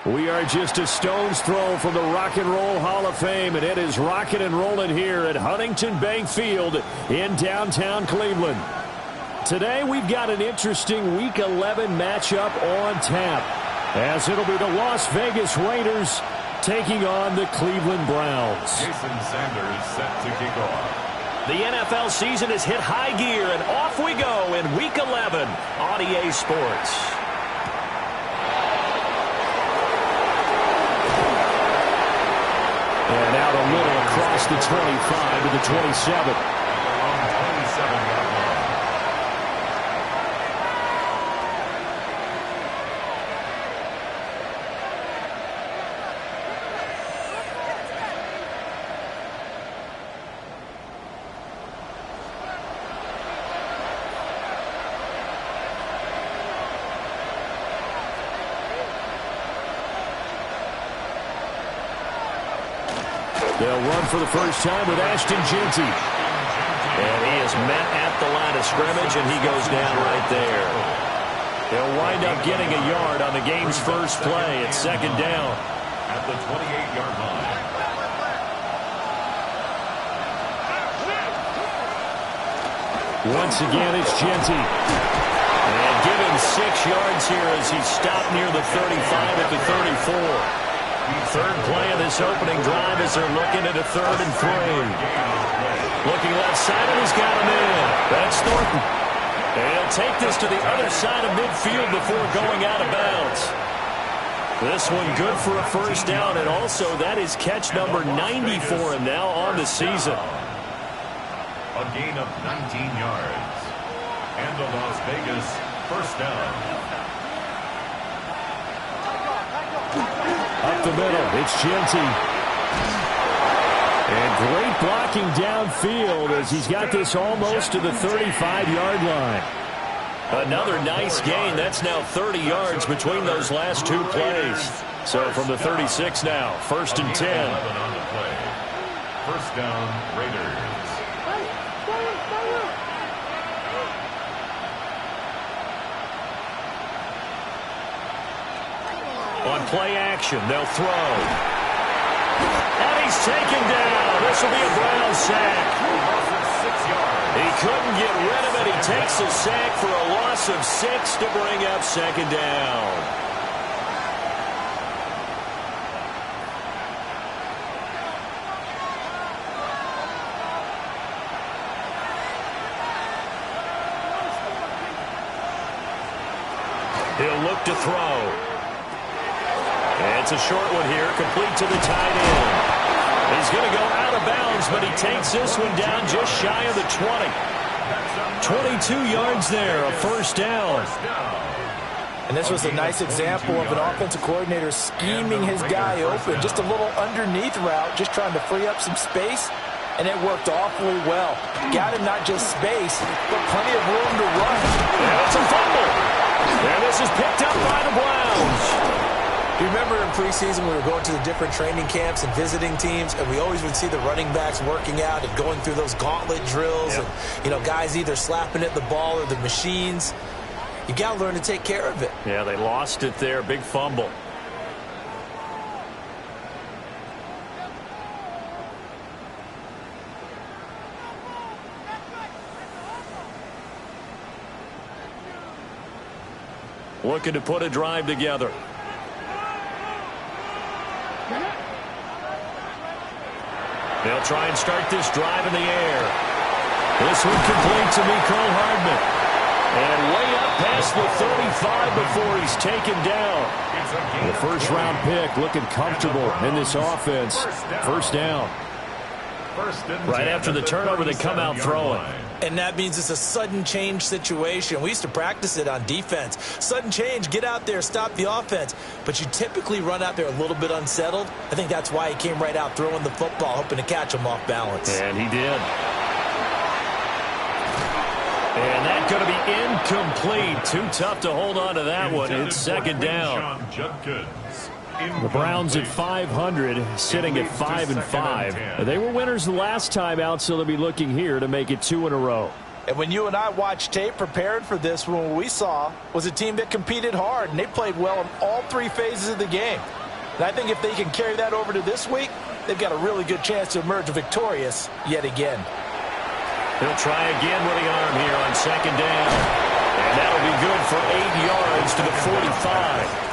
We are just a stone's throw from the Rock and Roll Hall of Fame, and it is rocking and rolling here at Huntington Bank Field in downtown Cleveland. Today we've got an interesting Week 11 matchup on tap, as it'll be the Las Vegas Raiders taking on the Cleveland Browns. Jason Sanders set to kick off. The NFL season has hit high gear, and off we go in Week 11 on EA Sports. And out a little across the 25 to the 27. They'll run for the first time with Ashton Jeanty. And he is met at the line of scrimmage, and he goes down right there. They'll wind up getting a yard on the game's first play at second down. At the 28-yard line. Once again, it's Jeanty. And give him 6 yards here as he's stopped near the 35 at the 34. Third play of this opening drive as they're looking at a 3rd and 3. Looking left side, and he's got him in. That's Thornton. And he'll take this to the other side of midfield before going out of bounds. This one good for a first down, and also that is catch number 90 for him now on the season. A gain of 19 yards. And the Las Vegas first down. Up the middle, it's Jeanty. And great blocking downfield as he's got this almost to the 35-yard line. Another nice gain. That's now 30 yards between those last 2 plays. So from the 36 now, 1st and 10. 11 on the play. First down, Raiders. On play action, they'll throw. And he's taken down. This will be a Brown sack. He couldn't get rid of it. He takes a sack for a loss of 6 to bring up second down. He'll look to throw. It's a short one here, complete to the tight end. He's going to go out of bounds, but he takes this one down just shy of the 20. 22 yards there, a first down. And this was a nice example of an offensive coordinator scheming his guy open. Just a little underneath route, just trying to free up some space, and it worked awfully well. Got him not just space, but plenty of room to run. And it's a fumble. And this is picked up by the Browns. You remember in preseason we were going to the different training camps and visiting teams, and we always would see the running backs working out and going through those gauntlet drills. Yep. And, you know, guys either slapping at the ball or the machines. You got to learn to take care of it. Yeah, they lost it there. Big fumble. Looking to put a drive together. They'll try and start this drive in the air. This one complete to Mecole Hardman. And way up past the 35 before he's taken down. The first-round pick looking comfortable in this offense. First down. Right after the turnover, they come out throwing. And that means it's a sudden change situation. We used to practice it on defense. Sudden change, get out there, stop the offense. But you typically run out there a little bit unsettled. I think that's why he came right out throwing the football, hoping to catch him off balance. And he did. And that's going to be incomplete. Too tough to hold on to that one. It's second down. The Browns at 500, sitting at 5-5. They were winners the last time out, so they'll be looking here to make it 2 in a row. And when you and I watched tape preparing for this one, what we saw was a team that competed hard, and they played well in all three phases of the game. And I think if they can carry that over to this week, they've got a really good chance to emerge victorious yet again. He'll try again with the arm here on second down. And that'll be good for 8 yards to the 45.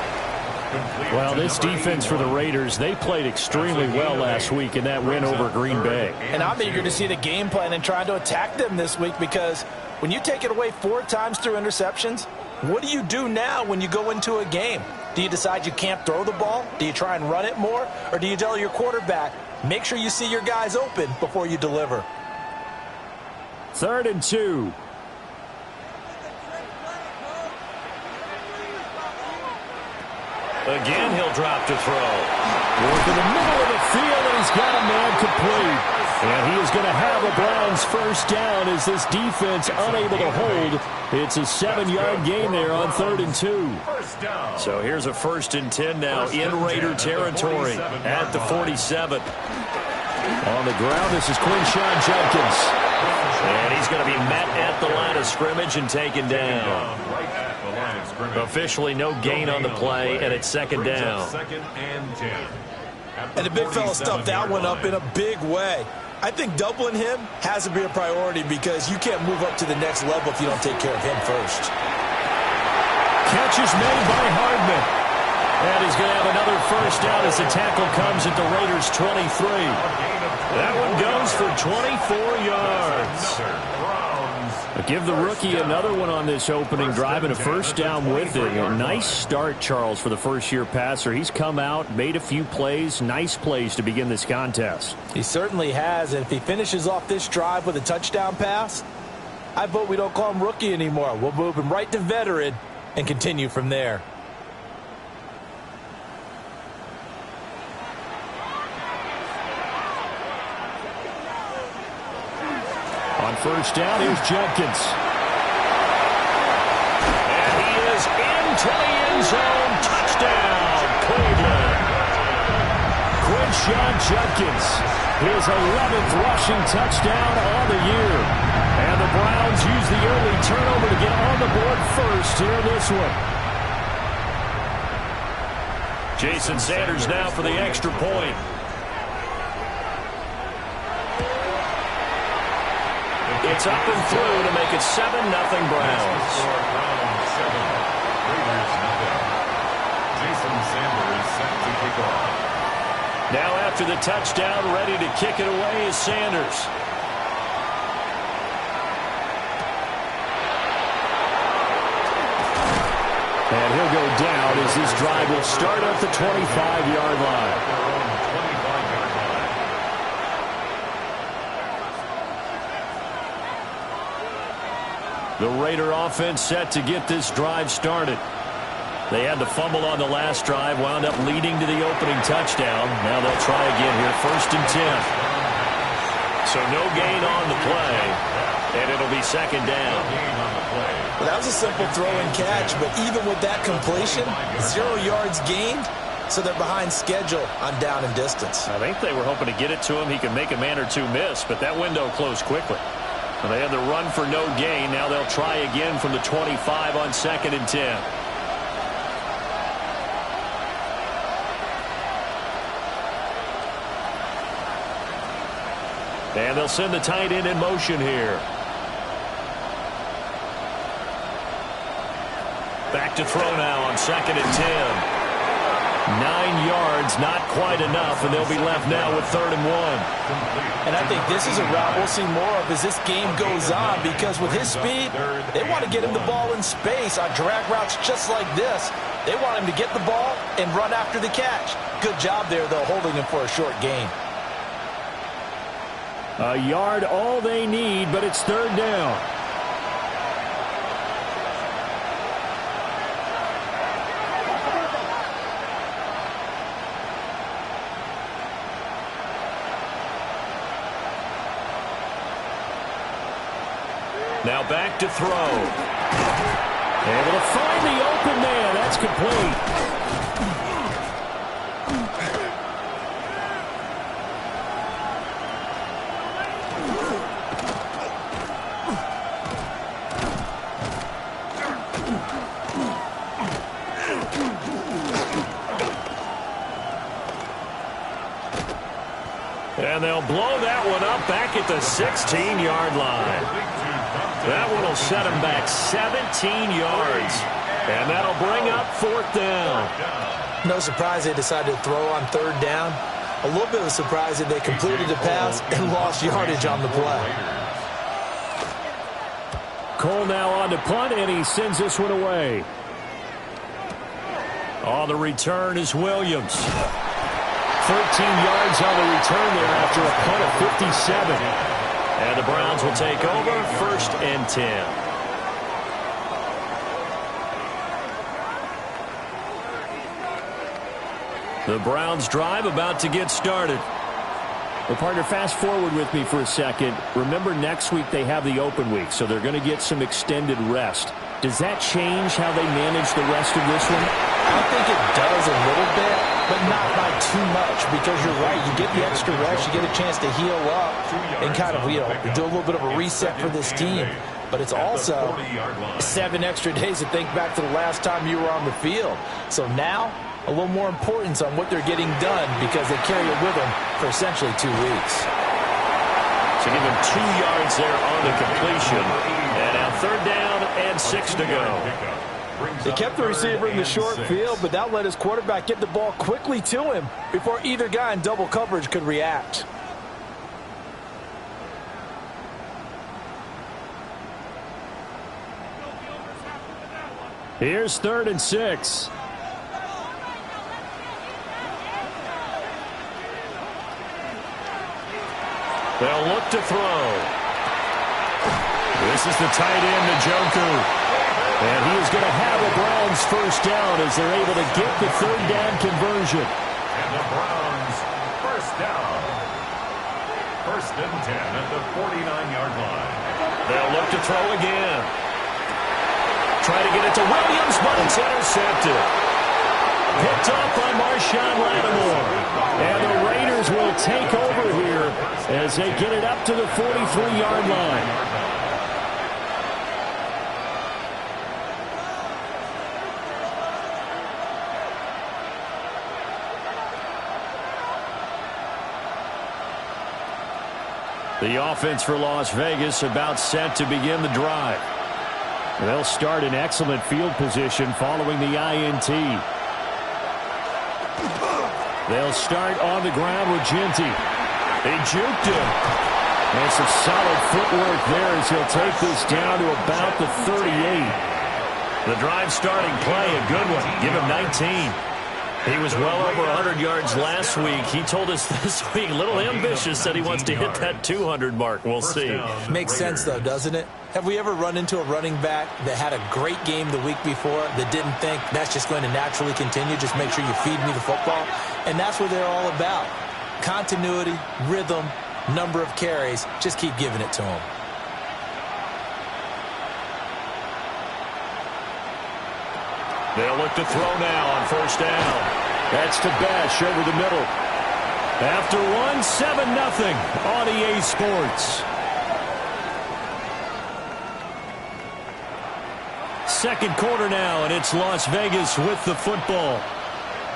Well, this defense for the Raiders, they played extremely well last week in that win over Green Bay. And I'm eager to see the game plan and try to attack them this week, because when you take it away 4 times through interceptions, what do you do now when you go into a game? Do you decide you can't throw the ball? Do you try and run it more? Or do you tell your quarterback, make sure you see your guys open before you deliver? 3rd and 2. Again, he'll drop to throw. Work in the middle of the field, and he's got a man complete. And he is going to have a Browns first down as this defense unable to hold. It's a 7-yard gain there on 3rd and 2. So here's a 1st and 10 now in Raider territory at the 47. On the ground, this is Quinshon Judkins. And he's going to be met at the line of scrimmage and taken down. Officially no gain on the play, and it's 2nd down. And the big fella stuffed that one up in a big way. I think doubling him has to be a priority, because you can't move up to the next level if you don't take care of him first. Catch is made by Hardman. And he's going to have another first down as the tackle comes at the Raiders' 23. That one goes for 24 yards. Give the rookie another one on this opening drive and a first down with it. A nice start, Charles, for the first-year passer. He's come out, made a few plays, nice plays to begin this contest. He certainly has, and if he finishes off this drive with a touchdown pass, I vote we don't call him rookie anymore. We'll move him right to veteran and continue from there. On first down, here's Judkins. And he is into the end zone. Touchdown, Cleveland. Quinshon Judkins, his 11th rushing touchdown on the year. And the Browns use the early turnover to get on the board first here in this one. Jason Sanders now for the extra point. It's up and through to make it 7-0 Browns. Jason Sanders set to kick off. Now after the touchdown, ready to kick it away is Sanders. And he'll go down as this drive will start at the 25-yard line. The Raider offense set to get this drive started. They had the fumble on the last drive, wound up leading to the opening touchdown. Now they'll try again here, 1st and 10. So no gain on the play, and it'll be 2nd down. Well, that was a simple throw and catch, but even with that completion, 0 yards gained, so they're behind schedule on down and distance. I think they were hoping to get it to him. He could make a man or two miss, but that window closed quickly. Well, they had the run for no gain. Now they'll try again from the 25 on 2nd and 10. And they'll send the tight end in motion here. Back to throw now on 2nd and 10. 9 yards, not quite enough, and they'll be left now with 3rd and 1. And I think this is a route we'll see more of as this game goes on, because with his speed, they want to get him the ball in space on drag routes just like this. They want him to get the ball and run after the catch. Good job there, though, holding him for a short gain. A yard all they need, but it's 3rd down. Now back to throw. Able to find the open man. That's complete. And they'll blow that one up back at the 16-yard line. That one will set him back 17 yards. And that'll bring up 4th down. No surprise they decided to throw on 3rd down. A little bit of a surprise that they completed the pass and lost yardage on the play. Cole now on to punt, and he sends this one away. On the return is Williams. 13 yards on the return there after a punt of 57. And the Browns will take over 1st and 10. The Browns drive about to get started. Well, partner, fast forward with me for a second. Remember, next week they have the open week, so they're going to get some extended rest. Does that change how they manage the rest of this one? I think it does a little bit, but not by too much, because you're right. You get the extra rest. You get a chance to heal up and kind of, do a little bit of a reset for this team. But it's also 7 extra days to think back to the last time you were on the field. So now, a little more importance on what they're getting done because they carry it with them for essentially 2 weeks. So give him 2 yards there on the completion. And now 3rd down and 6 to go. They kept the receiver in the short field, but that let his quarterback get the ball quickly to him before either guy in double coverage could react. Here's 3rd and 6. They'll look to throw. This is the tight end, Njoku. And he is going to have a Browns 1st down as they're able to get the 3rd down conversion. And the Browns 1st down. 1st and 10 at the 49-yard line. They'll look to throw again. Try to get it to Williams, but it's intercepted. Picked up by Marshawn Lattimore. And the Raiders will take over here as they get it up to the 43-yard line. The offense for Las Vegas about set to begin the drive. They'll start in excellent field position following the INT. They'll start on the ground with Genty. He juked him. And some solid footwork there as he'll take this down to about the 38. The drive starting play, a good one. Give him 19. He was well over 100 yards last week. He told us this week, a little ambitious, said he wants to hit that 200 mark. We'll see. Makes sense, though, doesn't it? Have we ever run into a running back that had a great game the week before that didn't think that's just going to naturally continue? Just make sure you feed me the football. And that's what they're all about. Continuity, rhythm, number of carries. Just keep giving it to them. They'll look to throw now on 1st down. That's to Besh over the middle. After one, 7-0 on EA Sports. Second quarter now, and it's Las Vegas with the football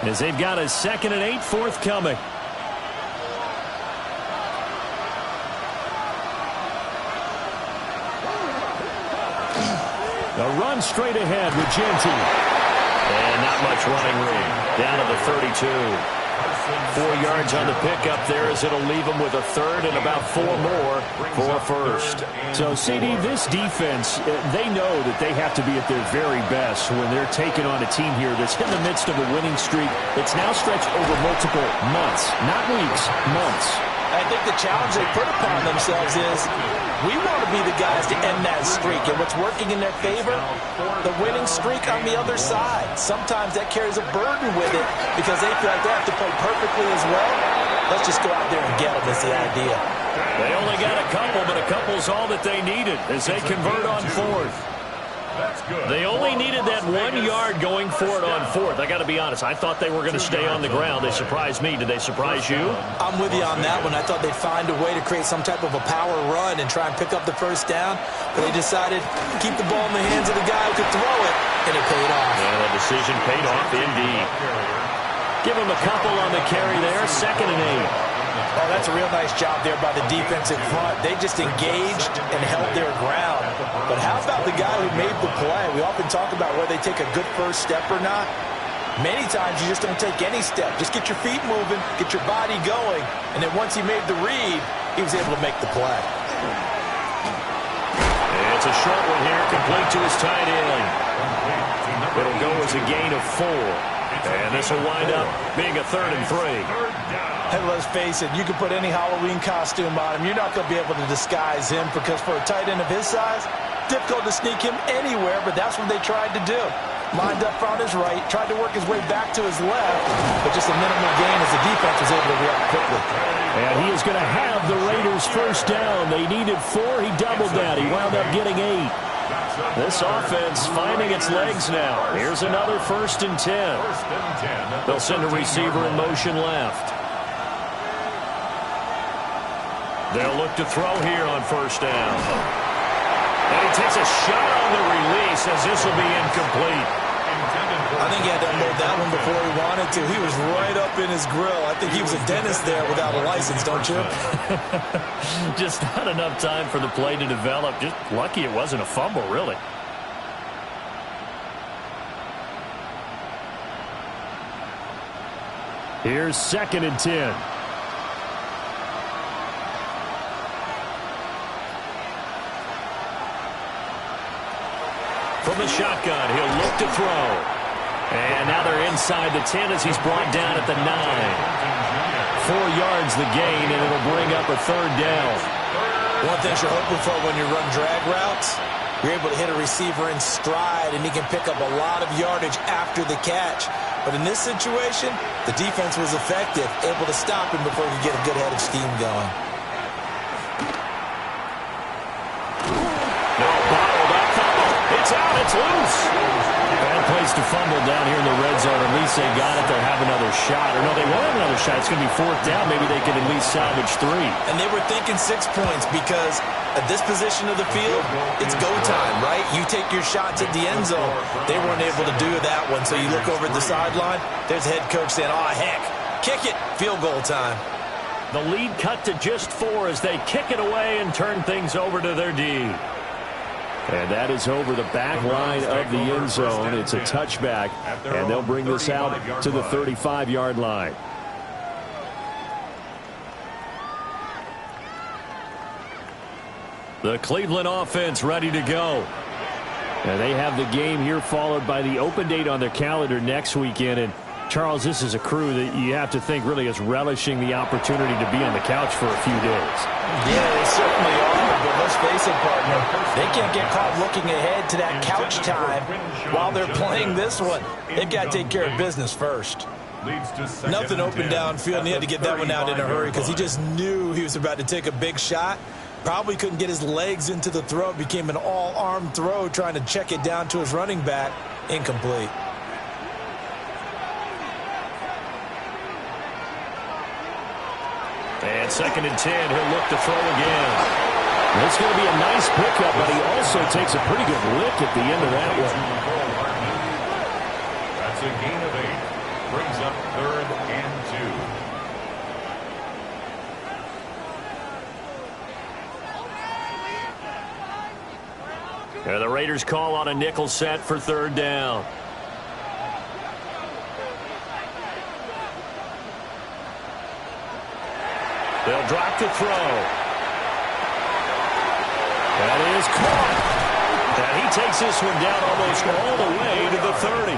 as they've got a 2nd and 8 forthcoming. A run straight ahead with Genty. And not much running room. Down to the 32. 4 yards on the pickup there as it'll leave them with a 3rd and about 4 more for a 1st. So, CD, this defense, they know that they have to be at their very best when they're taking on a team here that's in the midst of a winning streak that's now stretched over multiple months, not weeks, months. I think the challenge they put upon themselves is we want to be the guys to end that streak. And what's working in their favor? The winning streak on the other side. Sometimes that carries a burden with it because they feel like they have to play perfectly as well. Let's just go out there and get them is the idea. They only got a couple, but a couple's all that they needed as they convert on 4th. They only needed that 1 yard going for it on 4th. I got to be honest. I thought they were going to stay on the ground. They surprised me. Did they surprise you? I'm with you on that one. I thought they'd find a way to create some type of a power run and try and pick up the 1st down. But they decided to keep the ball in the hands of the guy who could throw it. decision paid off indeed. Give him a couple on the carry there, 2nd and 8. Oh, that's a real nice job there by the defense in front. They just engaged and held their ground. But how about the guy who made the play? We often talk about whether they take a good first step or not. Many times you just don't take any step. Just get your feet moving, get your body going, and then once he made the read, he was able to make the play. It's a short one here, complete to his tight end. It'll go as a gain of 4. And this will wind up being a 3rd and 3. Hey, let's face it, you can put any Halloween costume on him. You're not going to be able to disguise him because for a tight end of his size, difficult to sneak him anywhere, but that's what they tried to do. Lined up on his right, tried to work his way back to his left, but just a minimal gain as the defense was able to react quickly. And he is going to have the Raiders first down. They needed 4. He doubled that. He wound up getting 8. This offense finding its legs now. Here's another 1st and 10. They'll send a receiver in motion left. They'll look to throw here on 1st down. And he takes a shot on the release as this will be incomplete. I think he had to unload that one before he wanted to. He was right up in his grill. I think he was a dentist there without a license, don't you? Just not enough time for the play to develop. Just lucky it wasn't a fumble, really. Here's 2nd and 10. From the shotgun, he'll look to throw. And now they're inside the 10 as he's brought down at the 9. 4 yards the gain, and it'll bring up a 3rd down. One thing you're hoping for when you run drag routes, you're able to hit a receiver in stride, and he can pick up a lot of yardage after the catch. But in this situation, the defense was effective, able to stop him before he could get a good head of steam going. It's out. It's loose. Bad place to fumble down here in the red zone. At least they got it. They'll have another shot. Or no, they won't have another shot. It's going to be 4th down. Maybe they can at least salvage 3. And they were thinking 6 points because at this position of the field, it's go time, right? You take your shots at the end zone. They weren't able to do that one. So you look over at the sideline. There's the head coach saying, oh, heck, kick it. Field goal time. The lead cut to just 4 as they kick it away and turn things over to their D. And that is over the back line of the end zone. It's a touchback, and they'll bring this out to the 35-yard line. The Cleveland offense ready to go. And they have the game here followed by the open date on their calendar next weekend. And Charles, this is a crew that you have to think really is relishing the opportunity to be on the couch for a few days. Yeah, they certainly are, but let's face it, partner, they can't get caught looking ahead to that couch time while they're playing this one. They've got to take care of business first. Nothing open downfield, and he had to get that one out in a hurry because he just knew he was about to take a big shot. Probably couldn't get his legs into the throw. It became an all-arm throw trying to check it down to his running back. Incomplete. And 2nd and 10, he'll look to throw again. It's going to be a nice pickup, but he also takes a pretty good lick at the end of that one. That's a gain of 8. Brings up 3rd and 2. And the Raiders call on a nickel set for 3rd down. They'll drop to throw. That is caught. And he takes this one down almost all the way to the 30.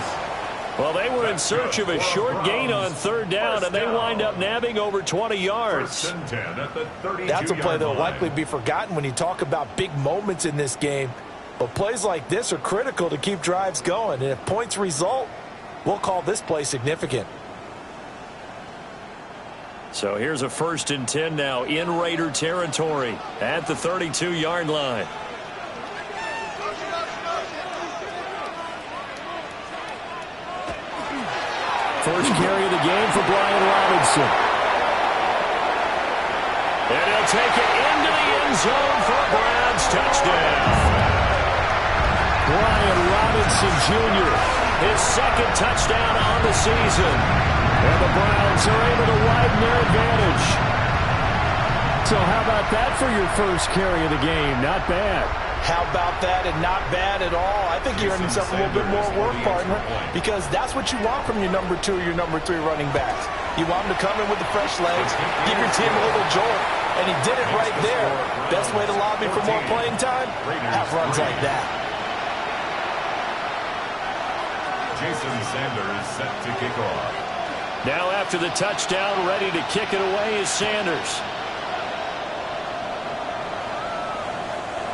Well, they were in search of a short gain on 3rd down, and they wind up nabbing over 20 yards. That's a play that will likely be forgotten when you talk about big moments in this game. But plays like this are critical to keep drives going. And if points result, we'll call this play significant. So here's a 1st and 10 now in Raider territory at the 32-yard line. First carry of the game for Brian Robinson. And he'll take it into the end zone for a Browns touchdown. Brian Robinson Jr. His second touchdown on the season. And the Browns are able to widen their advantage. So how about that for your first carry of the game? Not bad. How about that, and not bad at all. I think you're earning yourself a little bit more work, partner, because that's what you want from your number 2 or your number 3 running backs. You want them to come in with the fresh legs, give your team a little jolt, and he did it right there. Best way to lobby for more playing time? Have runs like that. Jason Sanders set to kick off. Now after the touchdown, ready to kick it away is Sanders.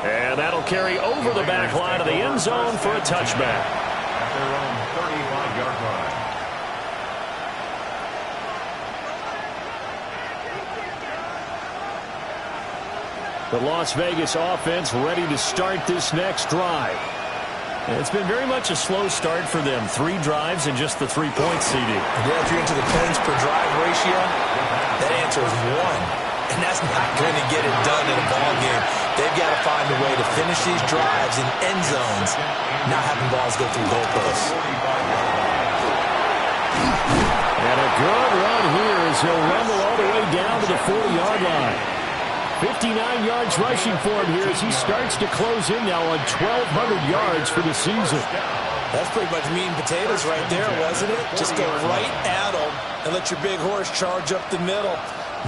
And that'll carry over the back line of the end zone for a touchback. At their own 35-yard line. The Las Vegas offense ready to start this next drive. It's been very much a slow start for them. 3 drives and just the 3-point CD. Yeah, if you're into the points per drive ratio, that answer is 1. And that's not going to get it done in a ball game. They've got to find a way to finish these drives in end zones, not having balls go through goalposts. And a good run here as he'll rumble all the way down to the 40-yard line. 59 yards rushing for him here as he starts to close in now on 1,200 yards for the season. That's pretty much meat and potatoes right there, wasn't it? Just go right at him and let your big horse charge up the middle.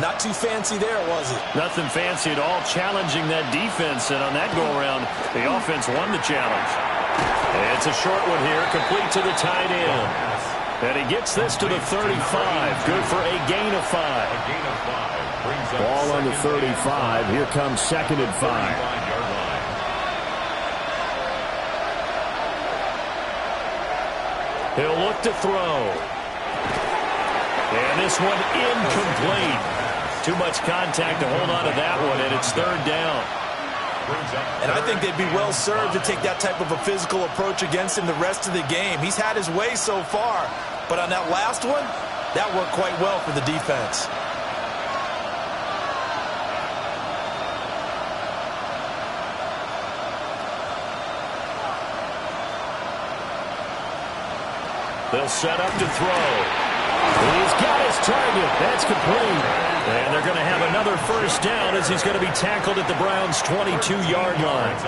Not too fancy there, was it? Nothing fancy at all, challenging that defense, and on that go-around, the offense won the challenge. It's a short one here, complete to the tight end. And he gets this to the 35, good for a gain of 5. Ball on the 35, here comes 2nd and 5. He'll look to throw. And this one incomplete. Too much contact to hold on to that one, and it's 3rd down. And I think they'd be well served to take that type of a physical approach against him the rest of the game. He's had his way so far, but on that last one, that worked quite well for the defense. They'll set up to throw. He's got his target. That's complete. And they're going to have another 1st down as he's going to be tackled at the Browns' 22-yard line.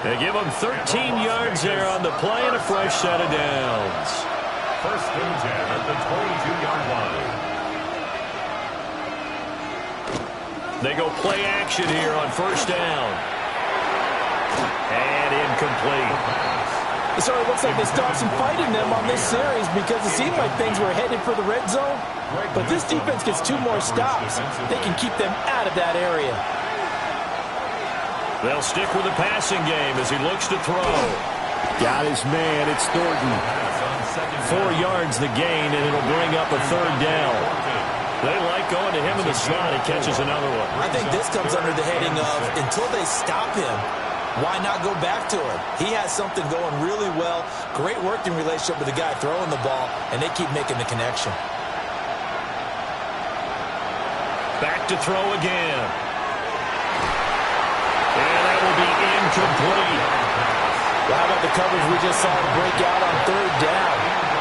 They give him 13 yards there on the play and a fresh set of downs. 1st and 10 at the 22-yard line. They go play action here on 1st down. And incomplete. So it looks like they stopped some fight in them on this series because it seemed like things were headed for the red zone. But this defense gets 2 more stops. They can keep them out of that area. They'll stick with the passing game as he looks to throw. Got his man. It's Thornton. 4 yards the gain, and it'll bring up a 3rd down. They like going to him in the slot. He catches another one. I think this comes under the heading of until they stop him, why not go back to him? He has something going really well. Great working relationship with the guy throwing the ball, and they keep making the connection. Back to throw again. And that will be incomplete. Well, how about the coverage we just saw break out on 3rd down?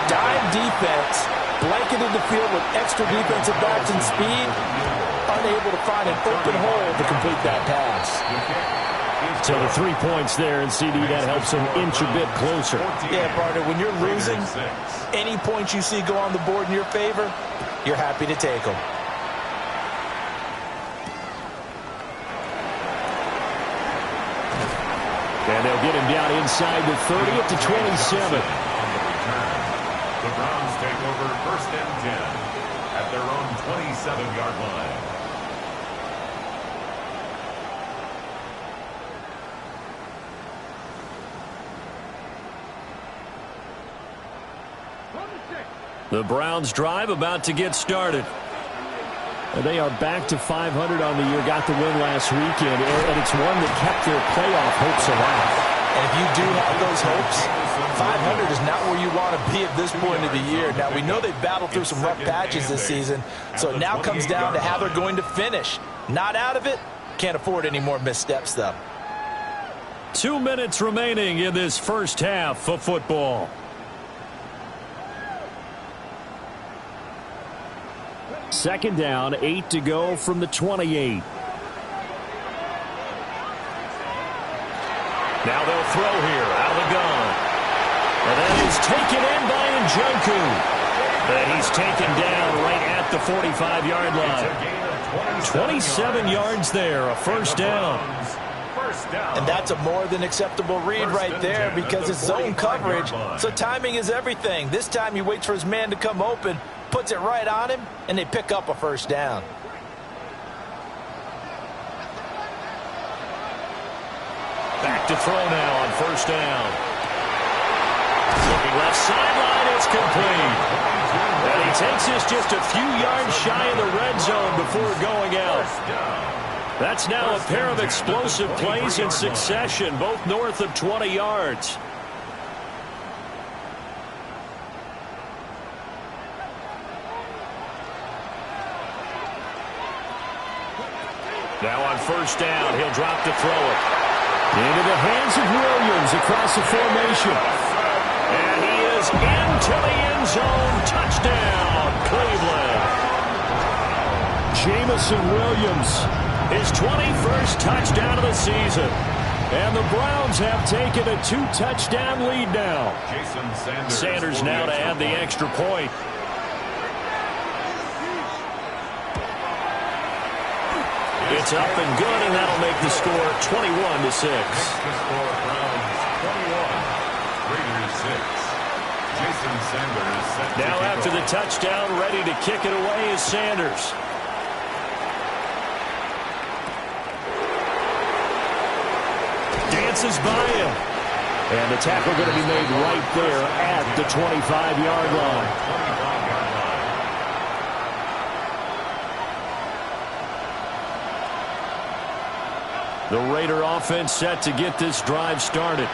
Dime defense, blanketed the field with extra defensive backs and speed, unable to find an open hole to complete that pass. So the 3 points there, and CD, that helps him inch a bit closer. Yeah, partner, when you're losing, any points you see go on the board in your favor, you're happy to take them. And they'll get him down inside the 30 up to 27. The Browns take over 1st and 10 at their own 27-yard line. The Browns drive about to get started. And they are back to 500 on the year, got the win last weekend, and it's one that kept their playoff hopes alive. And if you do have those hopes, 500 is not where you want to be at this point of the year. Now, we know they've battled through some rough patches this season, so it now comes down to how they're going to finish. Not out of it, can't afford any more missteps, though. 2 minutes remaining in this first half of football. Second down, 8 to go from the 28. Now they'll throw here out of the gun. And that is taken in by Njoku. And he's taken down right at the 45-yard line. 27 yards there, a first down. And that's a more than acceptable read right there because it's zone coverage, so timing is everything. This time he waits for his man to come open, puts it right on him, and they pick up a first down. Back to throw now on first down. Looking left sideline, it's complete. And he takes us just a few yards shy of the red zone before going out. That's now a pair of explosive plays in succession, both north of 20 yards. Now on first down, he'll drop to throw it. Into the hands of Williams across the formation. And he is into the end zone. Touchdown, Cleveland. Jameson Williams. His 21st touchdown of the season. And the Browns have taken a 2-touchdown lead now. Sanders now to add the extra point. It's up and good, and that'll make the score 21-6. Now after the touchdown, ready to kick it away is Sanders. Dances by him. And the tackle going to be made right there at the 25-yard line. The Raider offense set to get this drive started.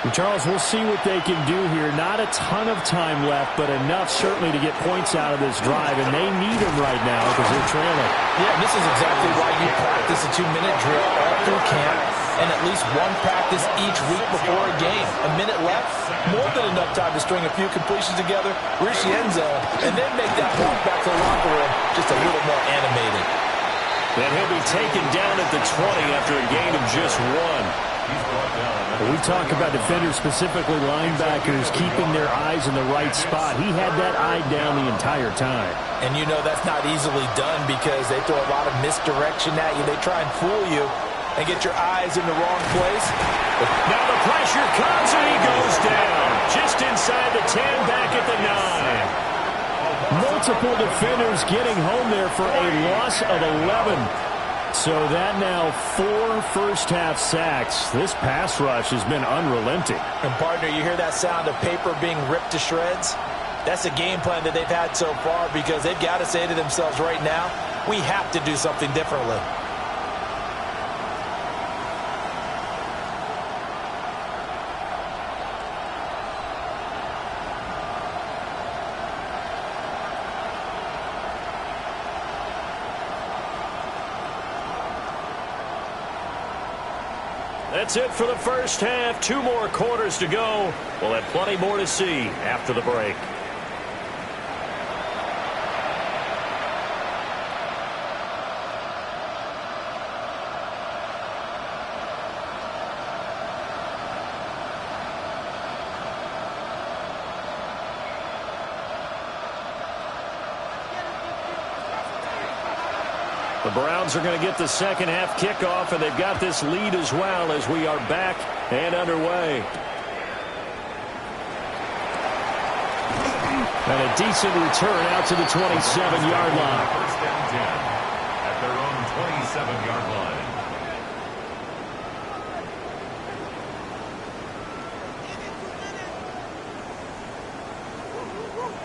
And Charles, we'll see what they can do here. Not a ton of time left, but enough certainly to get points out of this drive, and they need them right now because they're trailing. Yeah, this is exactly why you practice a 2-minute drill all through camp and at least one practice each week before a game. A minute left, more than enough time to string a few completions together, reach the end zone, and then make that walk back to the locker room just a little more animated. And he'll be taken down at the 20 after a gain of just 1. We talk about defenders, specifically linebackers, keeping their eyes in the right spot. He had that eye down the entire time. And you know that's not easily done because they throw a lot of misdirection at you. They try and fool you and get your eyes in the wrong place. Now the pressure comes and he goes down. Just inside the 10, back at the 9. Multiple defenders getting home there for a loss of 11. So that now 4 first-half sacks. This pass rush has been unrelenting. And, partner, you hear that sound of paper being ripped to shreds? That's a game plan that they've had so far because they've got to say to themselves right now, we have to do something differently. That's it for the first half. 2 more quarters to go. We'll have plenty more to see after the break. The Browns are going to get the second half kickoff, and they've got this lead as well as we are back and underway. And a decent return out to the 27-yard line. First down 10 at their own 27-yard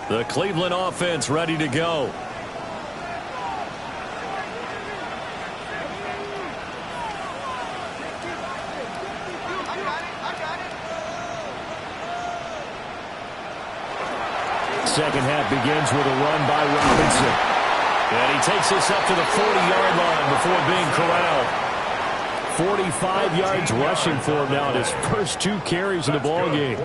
line. The Cleveland offense ready to go. Second half begins with a run by Robinson. And he takes us up to the 40-yard line before being corralled. 45 yards rushing for him now in his first 2 carries of the ballgame.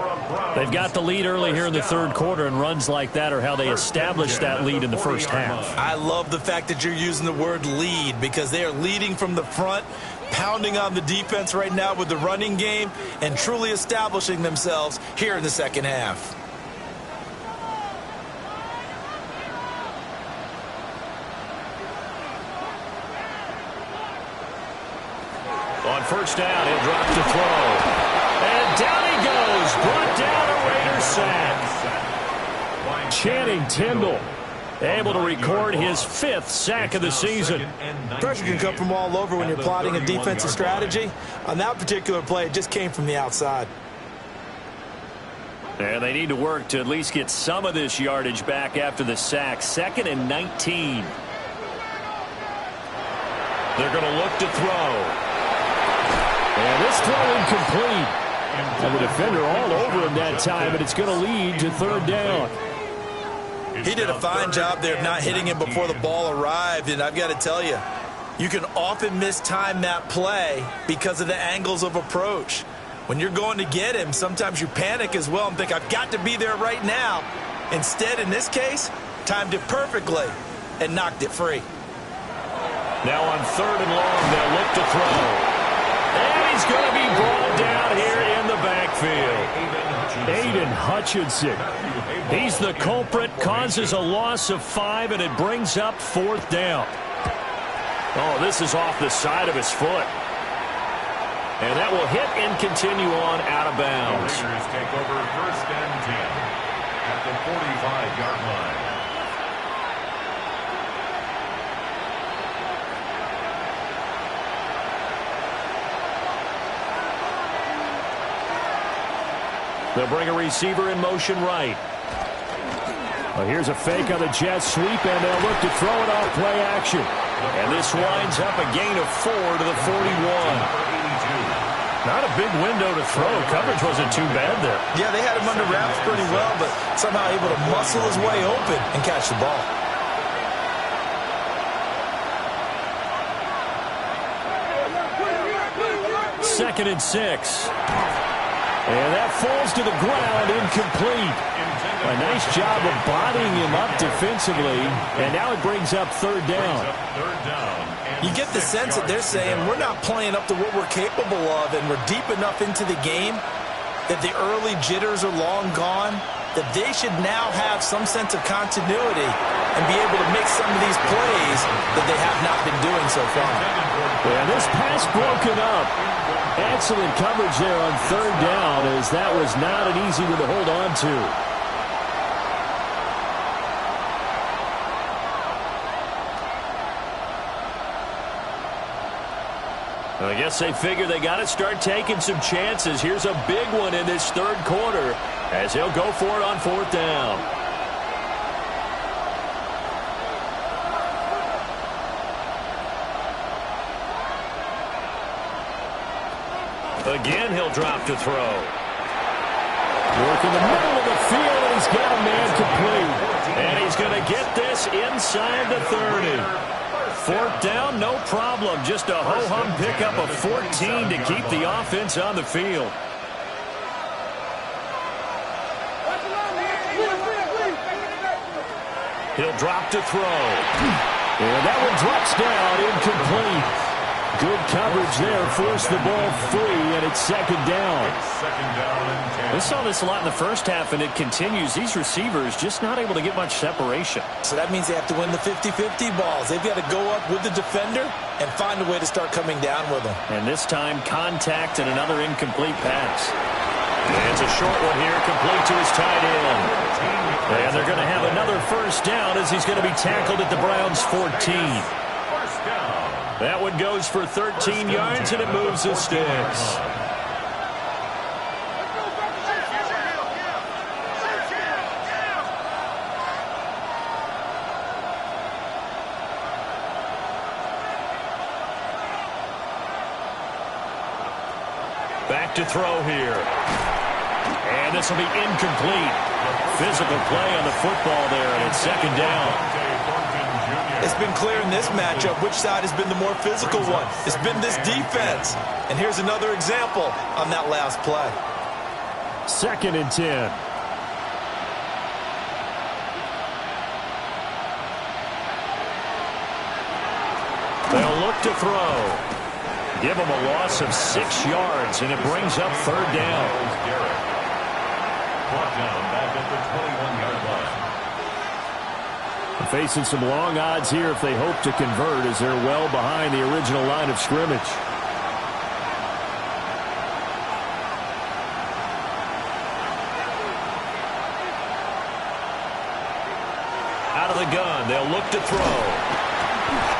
They've got the lead early here in the third quarter, and runs like that are how they establish that lead in the first half. I love the fact that you're using the word lead, because they are leading from the front, pounding on the defense right now with the running game, and truly establishing themselves here in the second half. On first down, he'll drop to throw. And down he goes. Brought down, a Raiders sack. Channing Tindall able to record his 5th sack of the season. Pressure can come from all over when you're plotting a defensive strategy. On that particular play, it just came from the outside. And they need to work to at least get some of this yardage back after the sack. 2nd and 19. They're going to look to throw. And this throw incomplete. And the defender all over him that time, and it's going to lead to 3rd down. He did a fine job there of not hitting him before the ball arrived, and I've got to tell you, you can often mistime that play because of the angles of approach. When you're going to get him, sometimes you panic as well and think, I've got to be there right now. Instead, in this case, timed it perfectly and knocked it free. Now on 3rd and long, they'll look to throw. And he's going to be brought down here in the backfield. Aiden Hutchinson. He's the culprit, causes a loss of 5, and it brings up 4th down. Oh, this is off the side of his foot. And that will hit and continue on out of bounds. The Raiders take over 1st and 10 at the 45-yard line. They'll bring a receiver in motion right. Well, here's a fake on the jet sweep, and they'll look to throw it off play action. And this winds up a gain of 4 to the 41. Not a big window to throw. Coverage wasn't too bad there. Yeah, they had him under wraps pretty well, but somehow able to muscle his way open and catch the ball. Second and 6. And that falls to the ground, incomplete. A nice job of bodying him up defensively, and now it brings up 3rd down. You get the sense that they're saying we're not playing up to what we're capable of, and we're deep enough into the game that the early jitters are long gone, that they should now have some sense of continuity and be able to make some of these plays that they have not been doing so far. Yeah, this pass broken up. Excellent coverage there on 3rd down, as that was not an easy one to hold on to. I guess they figure they got to start taking some chances. Here's a big one in this 3rd quarter as he'll go for it on 4th down. Again, he'll drop to throw. Work in the middle of the field, and he's got a man complete. And he's going to get this inside the 30. 4th down, no problem. Just a ho-hum pickup of 14 to keep the offense on the field. He'll drop to throw. And that one drops down, incomplete. Good coverage there, forced the ball free, and it's 2nd down. We saw this a lot in the first half, and it continues. These receivers just not able to get much separation. So that means they have to win the 50-50 balls. They've got to go up with the defender and find a way to start coming down with them. And this time, contact and another incomplete pass. And it's a short one here, complete to his tight end. And they're going to have another 1st down as he's going to be tackled at the Browns' 14. That one goes for 13 yards, and it moves the sticks. Back to throw here. And this will be incomplete. Physical play on the football there, and it's 2nd down. It's been clear in this matchup which side has been the more physical one. It's been this defense. And here's another example on that last play. 2nd and 10. They'll look to throw. Give him a loss of 6 yards, and it brings up 3rd down. Brought down back at the 21-yard line. Facing some long odds here if they hope to convert, as they're well behind the original line of scrimmage. Out of the gun, they'll look to throw.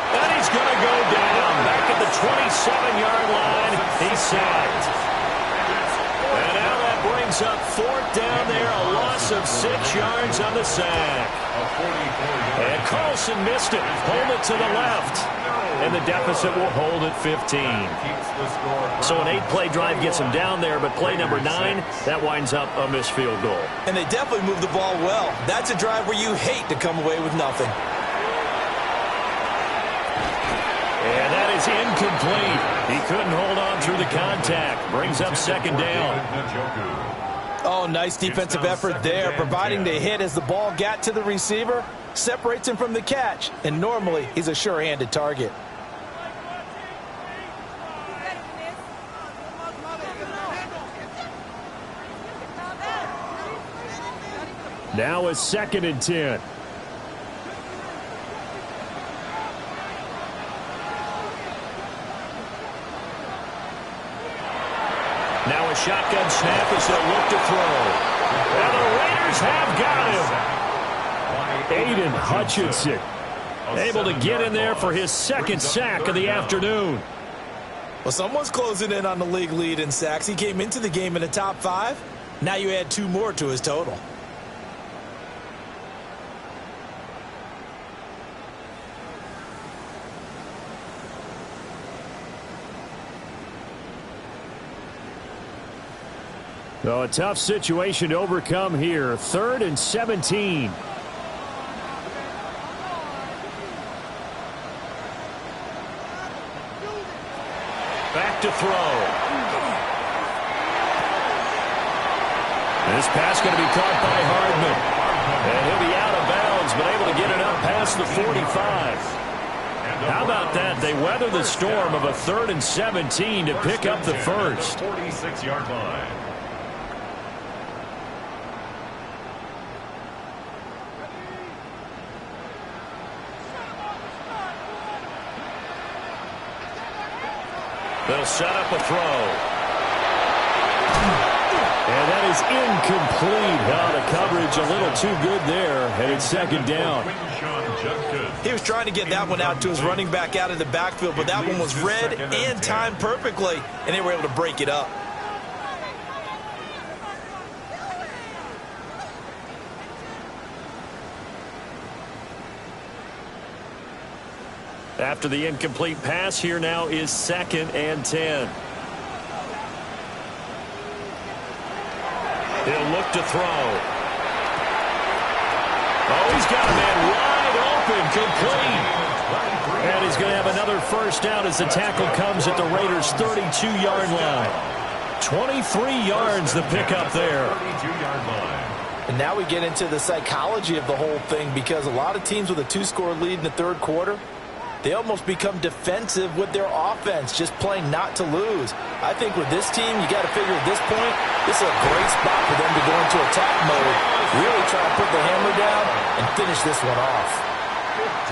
And he's going to go down back at the 27-yard line. He's sacked. And now that brings up 4th down there, a loss of 6 yards on the sack. And Carlson missed it. Hold it to the left. And the deficit will hold at 15. So an 8-play drive gets him down there, but play number 9, that winds up a missed field goal. And they definitely moved the ball well. That's a drive where you hate to come away with nothing. And that is incomplete. He couldn't hold on through the contact. Brings up 2nd down. Oh, nice defensive effort there, providing the hit as the ball got to the receiver, separates him from the catch, and normally he's a sure-handed target. Now it's 2nd and 10. Now a shotgun snap as they'll look to throw. And the Raiders have got him. Aiden Hutchinson able to get in there for his 2nd sack of the afternoon. Well, someone's closing in on the league lead in sacks. He came into the game in the top 5. Now you add 2 more to his total. So a tough situation to overcome here. 3rd and 17. Back to throw. This pass going to be caught by Hardman. And he'll be out of bounds, but able to get it up past the 45. How about that? They weather the storm of a 3rd and 17 to pick up the first. 46-yard line. They'll set up a throw. And that is incomplete. The coverage a little too good there, and it's 2nd down. He was trying to get that one out to his running back out of the backfield, but that one was read and timed perfectly, and they were able to break it up. After the incomplete pass, here now is 2nd and 10. He'll look to throw. Oh, he's got a man wide open, complete. And he's going to have another first down as the tackle comes at the Raiders' 32-yard line. 23 yards the pickup there. 32-yard line. And now we get into the psychology of the whole thing, because a lot of teams with a 2-score lead in the 3rd quarter, they almost become defensive with their offense, just playing not to lose. I think with this team, you got to figure at this point, this is a great spot for them to go into attack mode, really try to put the hammer down and finish this one off.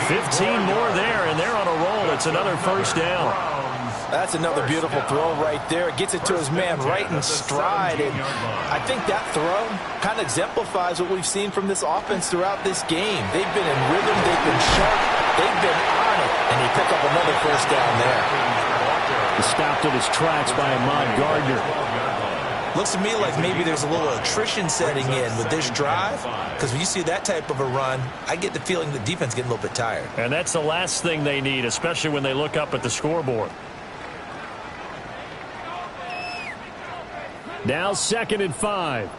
15 more there, and they're on a roll. It's another first down. That's another beautiful throw right there. Gets it to his man right in stride. And I think that throw kind of exemplifies what we've seen from this offense throughout this game. They've been in rhythm. They've been sharp. They've been on it. And they pick up another first down there. He's stopped at his tracks by Ahmad Gardner. Looks to me like maybe there's a little attrition setting in with this drive, because when you see that type of a run, I get the feeling the defense getting a little bit tired. And that's the last thing they need, especially when they look up at the scoreboard. Now 2nd and 5.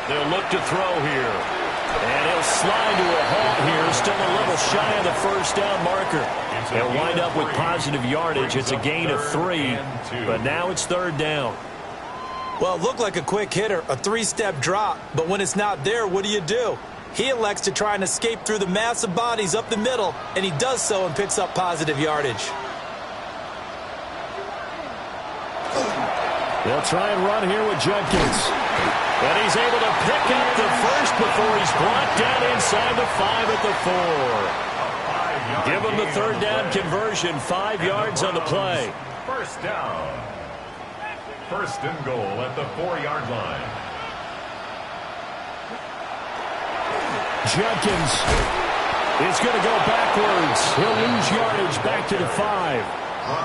They'll look to throw here. And he'll slide to a halt here, still a little shy of the first down marker. They'll wind up with positive yardage. It's a gain of 3, but now it's third down. Well, it looked like a quick hitter, a 3-step drop, but when it's not there, what do? He elects to try and escape through the mass of bodies up the middle, and he does so and picks up positive yardage. They'll try and run here with Judkins. And he's able to pick up the first before he's blocked down inside the 5 at the 4. Give him the third down conversion, 5 yards on the play. First down. First and goal at the 4-yard line. Judkins is going to go backwards. He'll lose yardage back to the 5.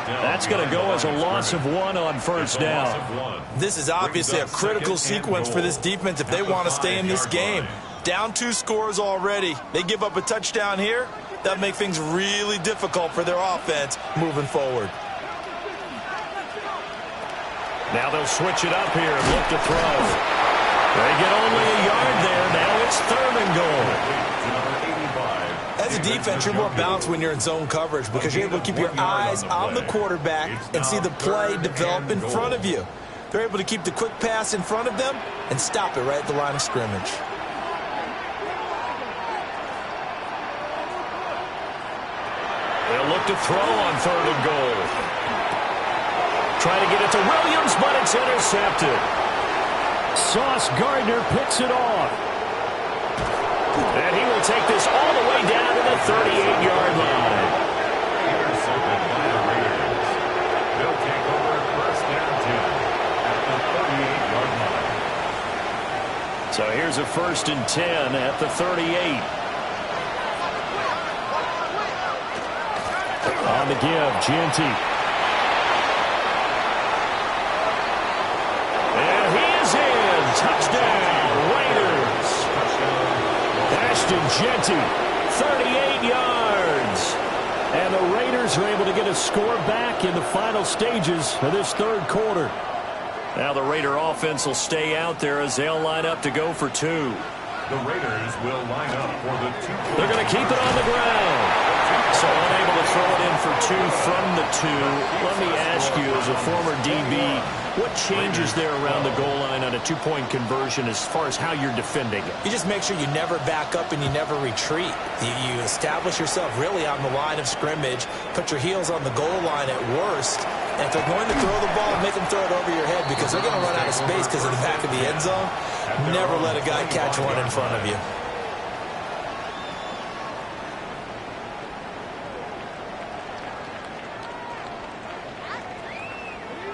That's going to go as a loss of 1 on first down. This is obviously a critical sequence for this defense if they want to stay in this game. Down 2 scores already. They give up a touchdown here. That make things really difficult for their offense moving forward. Now they'll switch it up here and look to throw. They get only a yard there. Now it's third and goal. As a defense, you're more balanced when you're in zone coverage because you're able to keep your eyes on the quarterback and see the play develop in front of you. They're able to keep the quick pass in front of them and stop it right at the line of scrimmage. They'll look to throw on third and goal. Try to get it to Williams, but it's intercepted. Sauce Gardner picks it off. And he will take this all the way down to the 38-yard line. Intercepted by the Raiders. They'll take over first and 10 at the 38-yard line. So here's a first and 10 at the 38. On the give, Jeanty. And he is in. Touchdown, Raiders. Ashton Jeanty, 38 yards. And the Raiders are able to get a score back in the final stages of this third quarter. Now the Raider offense will stay out there as they'll line up to go for 2. The Raiders will line up for the 2. They're going to keep it on the ground. So unable to throw it in for 2 from the 2. Let me ask you, as a former DB, what changes there around the goal line on a 2-point conversion as far as how you're defending it? You just make sure you never back up and you never retreat. You establish yourself really on the line of scrimmage, put your heels on the goal line at worst, and if they're going to throw the ball, make them throw it over your head because they're going to run out of space because of the back of the end zone. Never let a guy catch one in front of you.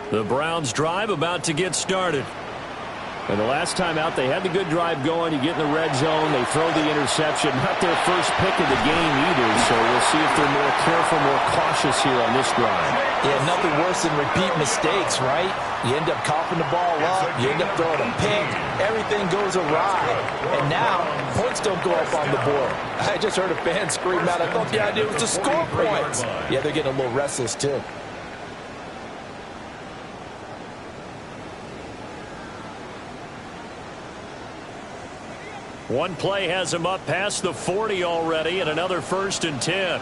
The Browns drive about to get started. And the last time out, they had the good drive going. You get in the red zone, they throw the interception. Not their first pick of the game either, so we'll see if they're more careful, more cautious here on this drive. Yeah, nothing worse than repeat mistakes, right? You end up coughing the ball up, you end up throwing a pick, everything goes awry. And now, points don't go up on the board. I just heard a fan scream out, I thought the idea was to score points. Yeah, they're getting a little restless too. One play has him up past the 40 already, and another first and 10.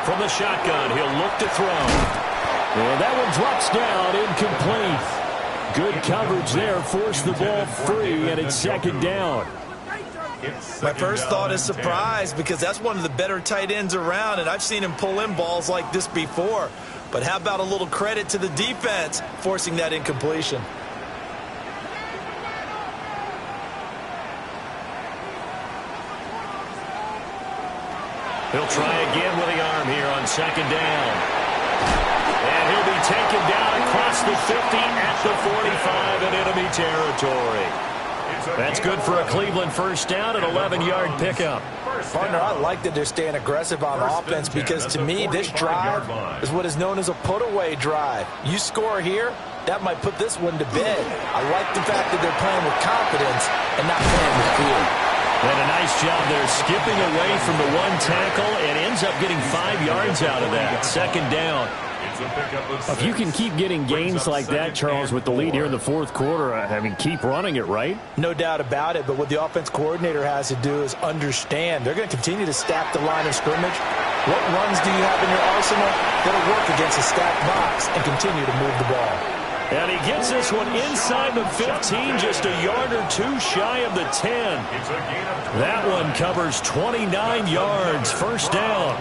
From the shotgun, he'll look to throw. And that one drops down, incomplete. Good coverage there, forced the ball free, and it's second down. My first thought is surprise because that's one of the better tight ends around, and I've seen him pull in balls like this before. But how about a little credit to the defense forcing that incompletion? He'll try again with the arm here on second down. And he'll be taken down across the 50 at the 45 in enemy territory. That's good for a Cleveland first down, an 11-yard pickup. Partner, I like that they're staying aggressive on offense because to me this drive is what is known as a put-away drive. You score here, that might put this one to bed. I like the fact that they're playing with confidence and not playing with fear. And a nice job there skipping away from the one tackle and ends up getting 5 yards out of that. Second down. If you can keep getting gains like that, Charles, with the lead here in the fourth quarter, I mean, keep running it, right? No doubt about it, but what the offense coordinator has to do is understand they're going to continue to stack the line of scrimmage. What runs do you have in your arsenal that'll work against a stacked box and continue to move the ball? And he gets this one inside the 15, just a yard or two shy of the 10. That one covers 29 yards, first down.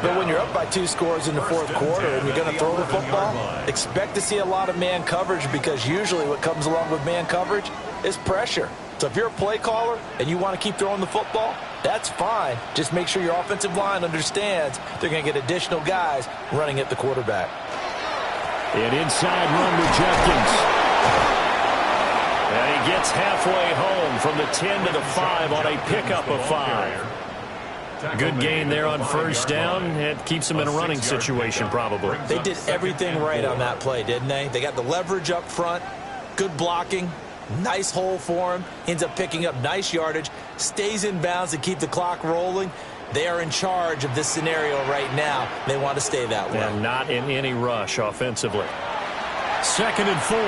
But when you're up by 2 scores in the fourth quarter and you're going to throw the football, expect to see a lot of man coverage, because usually what comes along with man coverage is pressure. So if you're a play caller and you want to keep throwing the football, that's fine. Just make sure your offensive line understands they're going to get additional guys running at the quarterback. An inside run to Jefkins. And he gets halfway home from the 10 to the 5 on a pickup of 5. Good gain there on first down. It keeps them in a running situation probably. They did everything right on that play, didn't they? They got the leverage up front, good blocking, nice hole for him, ends up picking up nice yardage, stays in bounds to keep the clock rolling. They are in charge of this scenario right now. They want to stay that way. And not in any rush offensively. 2nd and 4.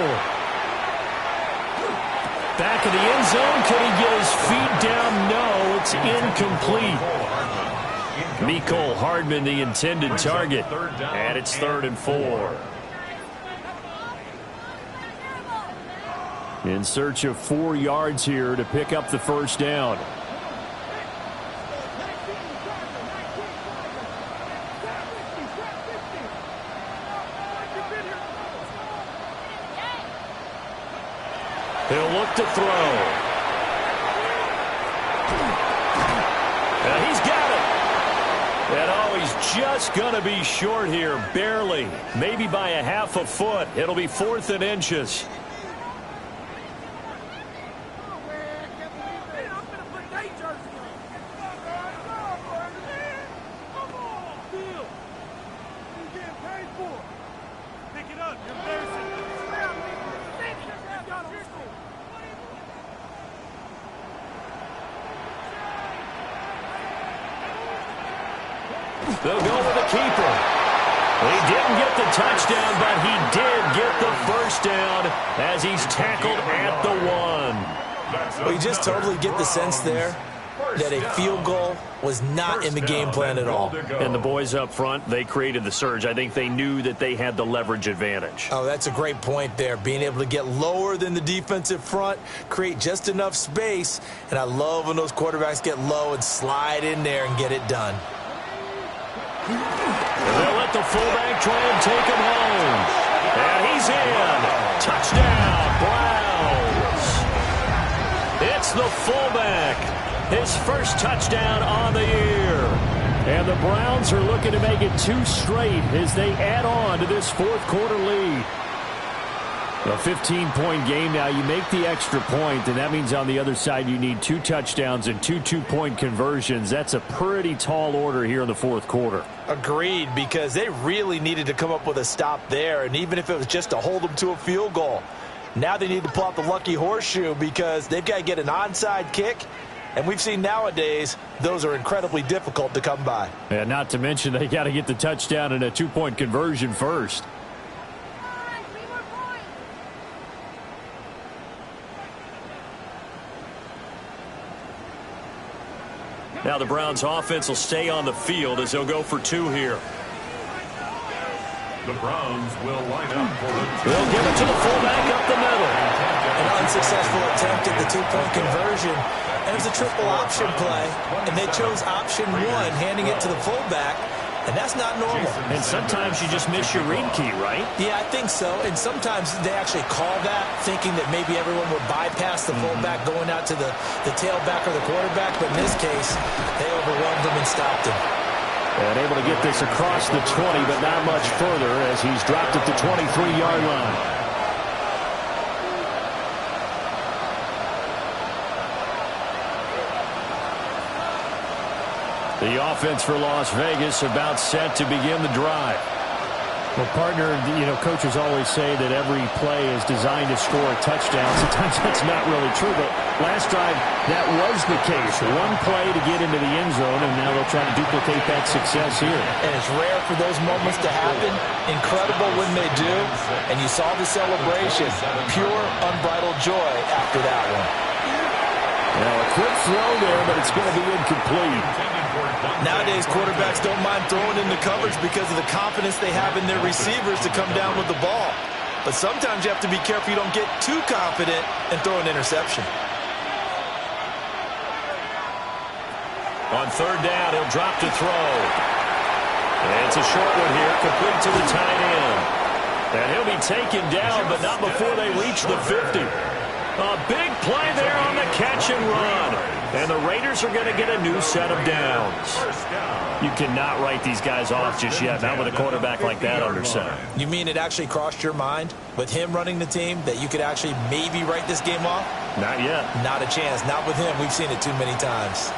Back of the end zone. Could he get his feet down? No, it's incomplete. Mecole Hardman, the intended target. And it's 3rd and 4. In search of 4 yards here to pick up the first down. He'll look to throw. And he's got it. And oh, he's just going to be short here, barely. Maybe by a half a foot. It'll be 4th and inches. They'll go with the keeper. He didn't get the touchdown, but he did get the first down as he's tackled at the 1. Well, you just totally get the sense there that a field goal was not in the game plan at all. And the boys up front, they created the surge. I think they knew that they had the leverage advantage. Oh, that's a great point there. Being able to get lower than the defensive front, create just enough space. And I love when those quarterbacks get low and slide in there and get it done. They'll let the fullback try and take him home. And he's in. Touchdown, Browns. It's the fullback. His first touchdown on the year. And the Browns are looking to make it 2 straight as they add on to this fourth quarter lead. A 15-point game now. You make the extra point, and that means on the other side you need 2 touchdowns and 2 two-point conversions. That's a pretty tall order here in the fourth quarter. Agreed, because they really needed to come up with a stop there, and even if it was just to hold them to a field goal. Now they need to pull out the lucky horseshoe because they've got to get an onside kick, and we've seen nowadays those are incredibly difficult to come by. And not to mention they got to get the touchdown and a 2-point conversion first. Now the Browns offense will stay on the field as they'll go for 2 here. The Browns will line up for the 2. They'll give it to the fullback up the middle. An unsuccessful attempt at the 2-point conversion. And it was a triple option play. And they chose option 1, handing it to the fullback. And that's not normal. And sometimes you just miss your read key, right? Yeah, I think so. And sometimes they actually call that, thinking that maybe everyone would bypass the fullback going out to the tailback or the quarterback. But in this case, they overwhelmed him and stopped him. And able to get this across the 20, but not much further as he's dropped at the 23-yard line. The offense for Las Vegas about set to begin the drive. Well, partner, coaches always say that every play is designed to score a touchdown. Sometimes that's not really true, but last drive, that was the case. One play to get into the end zone, and now they'll try to duplicate that success here. And it's rare for those moments to happen. Incredible when they do. And you saw the celebration. Pure, unbridled joy after that one. Now, a quick throw there, but it's going to be incomplete. Nowadays, quarterbacks don't mind throwing into coverage because of the confidence they have in their receivers to come down with the ball. But sometimes you have to be careful you don't get too confident and throw an interception. On third down, he'll drop to throw. It's a short one here, complete to the tight end. And he'll be taken down, but not before they reach the 50. A big play there on the catch and run. And the Raiders are going to get a new set of downs. You cannot write these guys off just yet, not with a quarterback like that under center. You mean it actually crossed your mind with him running the team that you could actually maybe write this game off? Not yet. Not a chance. Not with him. We've seen it too many times.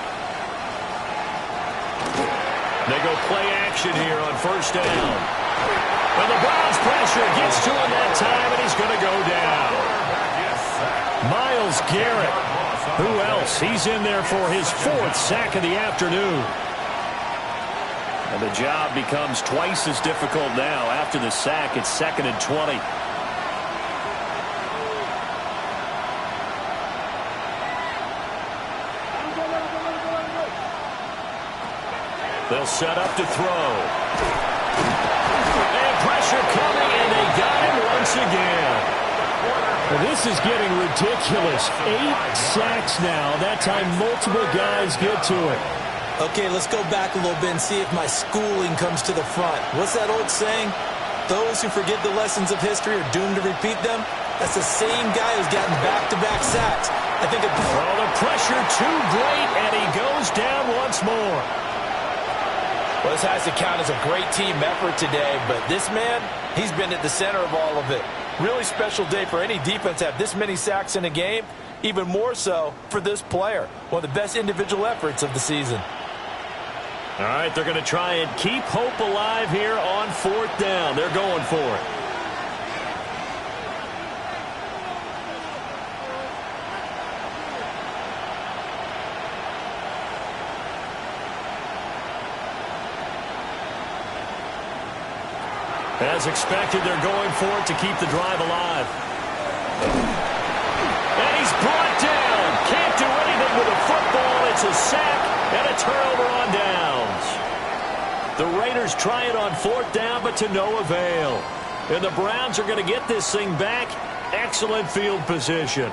They go play action here on first down. And the Browns pressure gets to him that time, and he's going to go down. Myles Garrett. Who else? He's in there for his 4th sack of the afternoon. And the job becomes twice as difficult now. After the sack, it's 2nd and 20. They'll set up to throw. And pressure coming, and they got him once again. Well, this is getting ridiculous. 8 sacks now. That time, multiple guys get to it. Okay, let's go back a little bit and see if my schooling comes to the front. What's that old saying? Those who forget the lessons of history are doomed to repeat them. That's the same guy who's gotten back-to-back sacks. I think the pressure too great, and he goes down once more. Well, this has to count as a great team effort today, but this man, he's been at the center of all of it. Really special day for any defense to have this many sacks in a game, even more so for this player. One of the best individual efforts of the season. All right, they're going to try and keep hope alive here on 4th down. They're going for it. As expected, they're going for it to keep the drive alive. And he's brought down. Can't do anything with a football. It's a sack and a turnover on downs. The Raiders try it on 4th down, but to no avail. And the Browns are going to get this thing back. Excellent field position.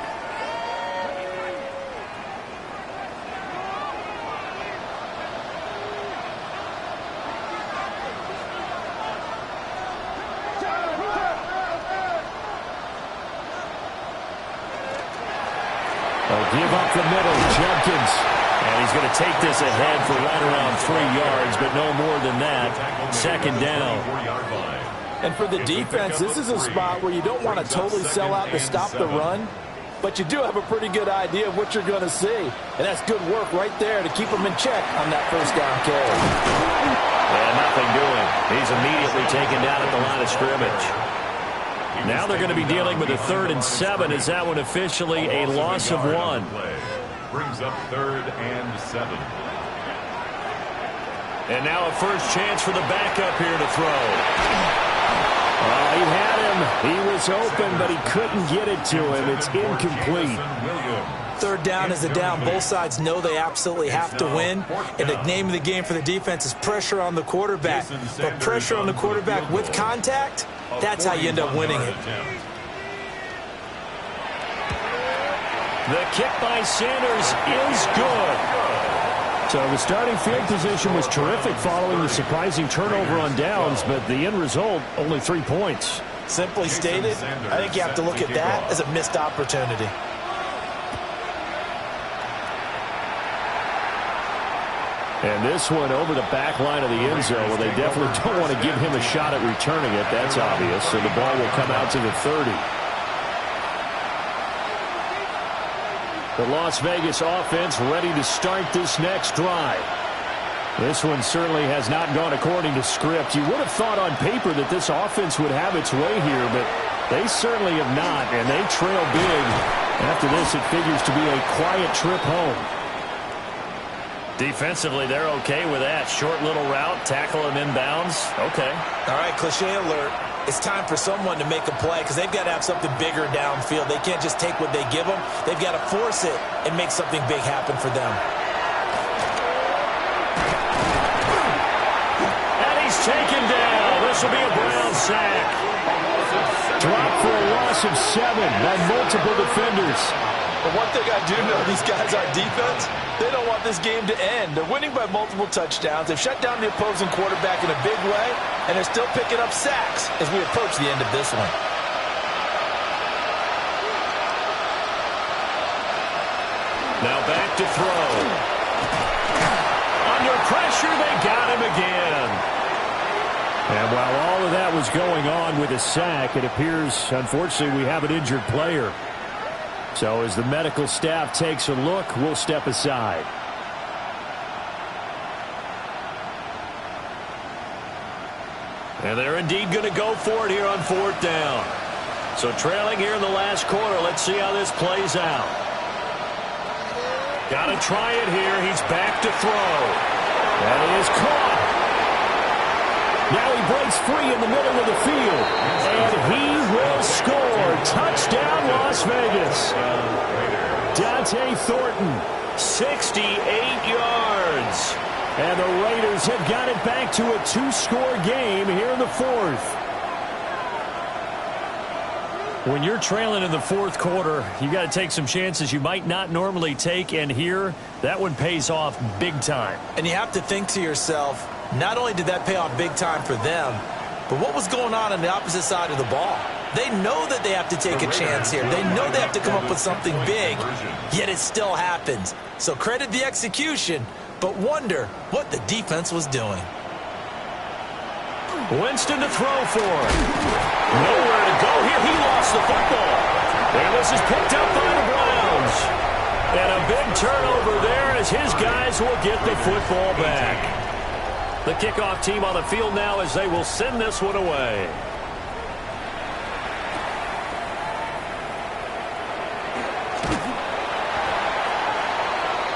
Give up the middle, Jenkins. And he's going to take this ahead for right around 3 yards, but no more than that. 2nd down. And for the defense, this is a spot where you don't want to totally sell out to stop the run, but you do have a pretty good idea of what you're going to see. And that's good work right there to keep them in check on that first down carry. And nothing doing. He's immediately taken down at the line of scrimmage. Now they're going to be dealing with a 3rd and 7. Is that one officially a loss of 1? Brings up 3rd and 7. And now a first chance for the backup here to throw. He had him. He was open, but he couldn't get it to him. It's incomplete. 3rd down is a down. Both sides know they absolutely have to win. And the name of the game for the defense is pressure on the quarterback. But pressure on the quarterback with contact, that's how you end up winning it. The kick by Sanders is good. So the starting field position was terrific following the surprising turnover on downs, but the end result, only 3 points. Simply stated, I think you have to look at that as a missed opportunity. And this one over the back line of the end zone. Well, they definitely don't want to give him a shot at returning it. That's obvious. So the ball will come out to the 30. The Las Vegas offense ready to start this next drive. This one certainly has not gone according to script. You would have thought on paper that this offense would have its way here, but they certainly have not, and they trail big. After this, it figures to be a quiet trip home. Defensively, they're okay with that. Short little route, tackle him inbounds. Okay. All right, cliche alert. It's time for someone to make a play because they've got to have something bigger downfield. They can't just take what they give them. They've got to force it and make something big happen for them. Taken down. This will be a Brown sack. Dropped for a loss of 7 by multiple defenders. But one thing I do know, these guys are defense. They don't want this game to end. They're winning by multiple touchdowns. They've shut down the opposing quarterback in a big way, and they're still picking up sacks as we approach the end of this one. Now back to throw. Under pressure, they got him again. And while all of that was going on with a sack, it appears, unfortunately, we have an injured player. So as the medical staff takes a look, we'll step aside. And they're indeed going to go for it here on 4th down. So trailing here in the last quarter, let's see how this plays out. Got to try it here. He's back to throw. That is caught. Now he breaks free in the middle of the field. And he will score. Touchdown, Las Vegas. Dante Thornton. 68 yards. And the Raiders have got it back to a 2-score game here in the 4th. When you're trailing in the 4th quarter, you got to take some chances you might not normally take, and here, that one pays off big time. And you have to think to yourself, not only did that pay off big time for them, but what was going on the opposite side of the ball? They know that they have to take a chance here. They know they have to come up with something big, yet it still happens. So credit the execution, but wonder what the defense was doing. Winston to throw for. Nowhere to go here. He lost the football. And this is picked up by the Browns. And a big turnover there as his guys will get the football back. The kickoff team on the field now as they will send this one away.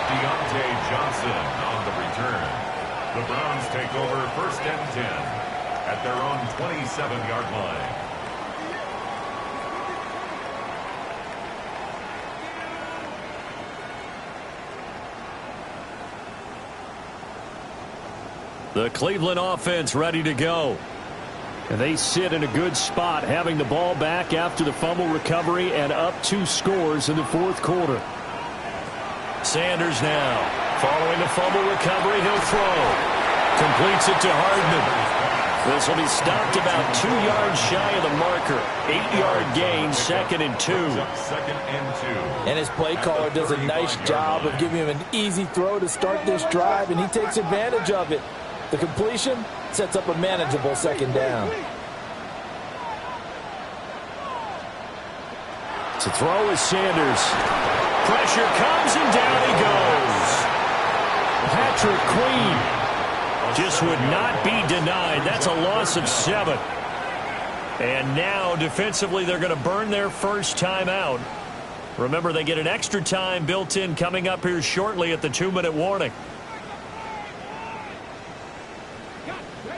Deontay Johnson on the return. The Browns take over 1st and 10 at their own 27-yard line. The Cleveland offense ready to go. And they sit in a good spot, having the ball back after the fumble recovery and up 2 scores in the 4th quarter. Sanders now. Following the fumble recovery, he'll throw. Completes it to Hardman. This will be stopped about 2 yards shy of the marker. 8-yard gain, 2nd and 2. And his play caller does a nice job of giving him an easy throw to start this drive, and he takes advantage of it. The completion sets up a manageable 2nd down. To throw is Sanders. Pressure comes and down he goes. Patrick Queen just would not be denied. That's a loss of 7. And now defensively they're going to burn their first time out. Remember, they get an extra time built in coming up here shortly at the 2-minute warning.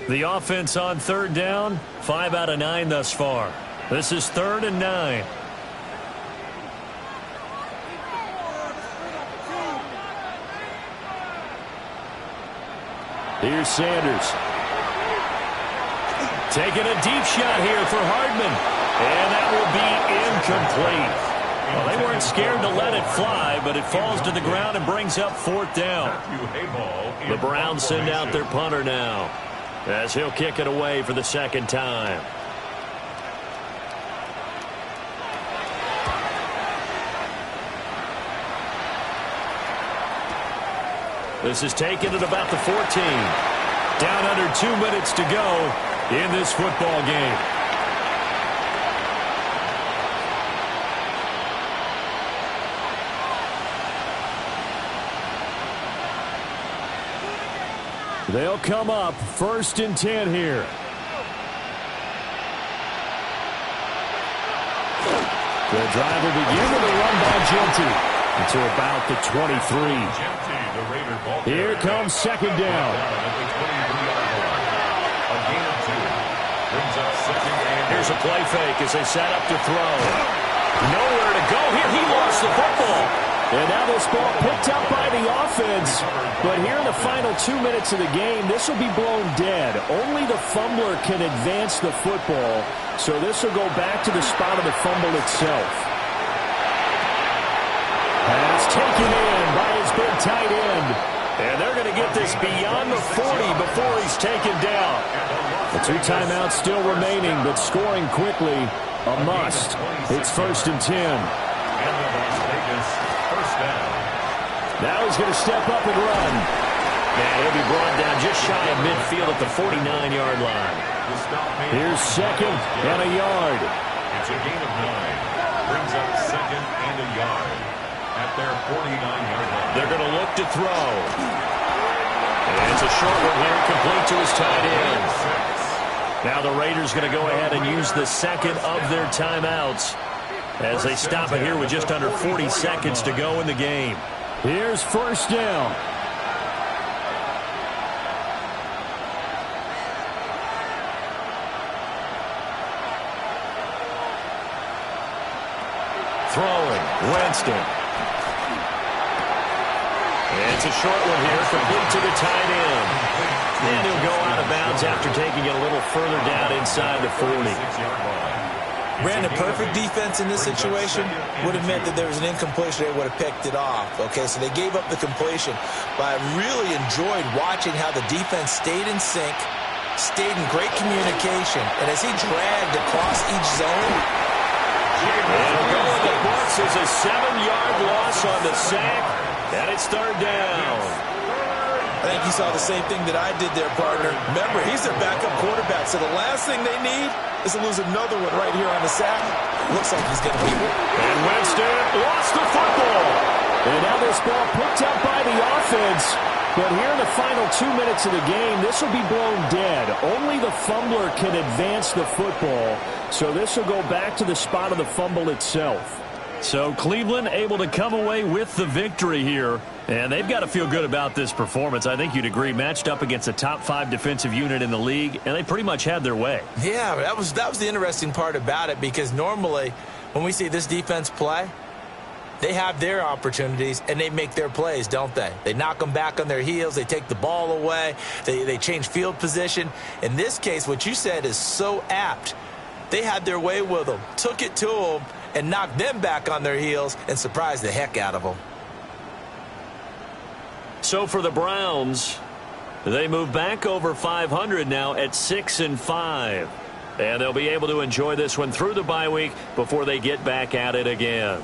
The offense on 3rd down, 5 out of 9 thus far. This is 3rd and 9. Here's Sanders. Taking a deep shot here for Hardman. And that will be incomplete. Well, they weren't scared to let it fly, but it falls to the ground and brings up 4th down. The Browns send out their punter now, as he'll kick it away for the 2nd time. This is taken at about the 14. Down under 2 minutes to go in this football game. They'll come up 1st and 10 here. The drive will begin with a run by Jeanty to about the 23. Here comes 2nd down. Here's a play fake as they set up to throw. Nowhere to go here. He lost the football. And now this ball picked up by the offense. But here in the final 2 minutes of the game, this will be blown dead. Only the fumbler can advance the football. So this will go back to the spot of the fumble itself. Pass taken in by his big tight end. And they're going to get this beyond the 40 before he's taken down. The 2 timeouts still remaining, but scoring quickly, a must. It's 1st and 10. And the Las Vegas first down. Now he's going to step up and run. And he'll be brought down just shy of midfield at the 49-yard line. Here's 2nd and a yard. It's a gain of 9. Brings up 2nd and a yard at their 49-yard line. They're going to look to throw. And it's a short one here, complete to his tight end. Now the Raiders going to go ahead and use the 2nd of their timeouts as they stop it here with just under 40 seconds to go in the game. Here's 1st down. Throwing, Winston. And it's a short one here, complete to the tight end. And he'll go out of bounds after taking it a little further down inside the 40. Brandon, perfect defense in this situation would have meant that there was an incompletion. They would have picked it off. Okay, so they gave up the completion. But I really enjoyed watching how the defense stayed in sync, stayed in great communication. And as he dragged across each zone, it'll go in the books as a 7-yard loss on the sack. And it's 3rd down. I think you saw the same thing that I did there, partner. Remember, he's their backup quarterback, so the last thing they need is to lose another one right here on the sack. Looks like he's going to be it. And Winston lost the football. And now this ball picked up by the offense. But here in the final 2 minutes of the game, this will be blown dead. Only the fumbler can advance the football. So this will go back to the spot of the fumble itself. So Cleveland able to come away with the victory here. And they've got to feel good about this performance. I think you'd agree, matched up against a top 5 defensive unit in the league, and they pretty much had their way. Yeah, that was the interesting part about it, because normally when we see this defense play, they have their opportunities and they make their plays, don't they? They knock them back on their heels. They take the ball away. They change field position. In this case, what you said is so apt. They had their way with them, took it to them, and knocked them back on their heels and surprised the heck out of them. So for the Browns, they move back over 500 now at 6-5. And they'll be able to enjoy this one through the bye week before they get back at it again.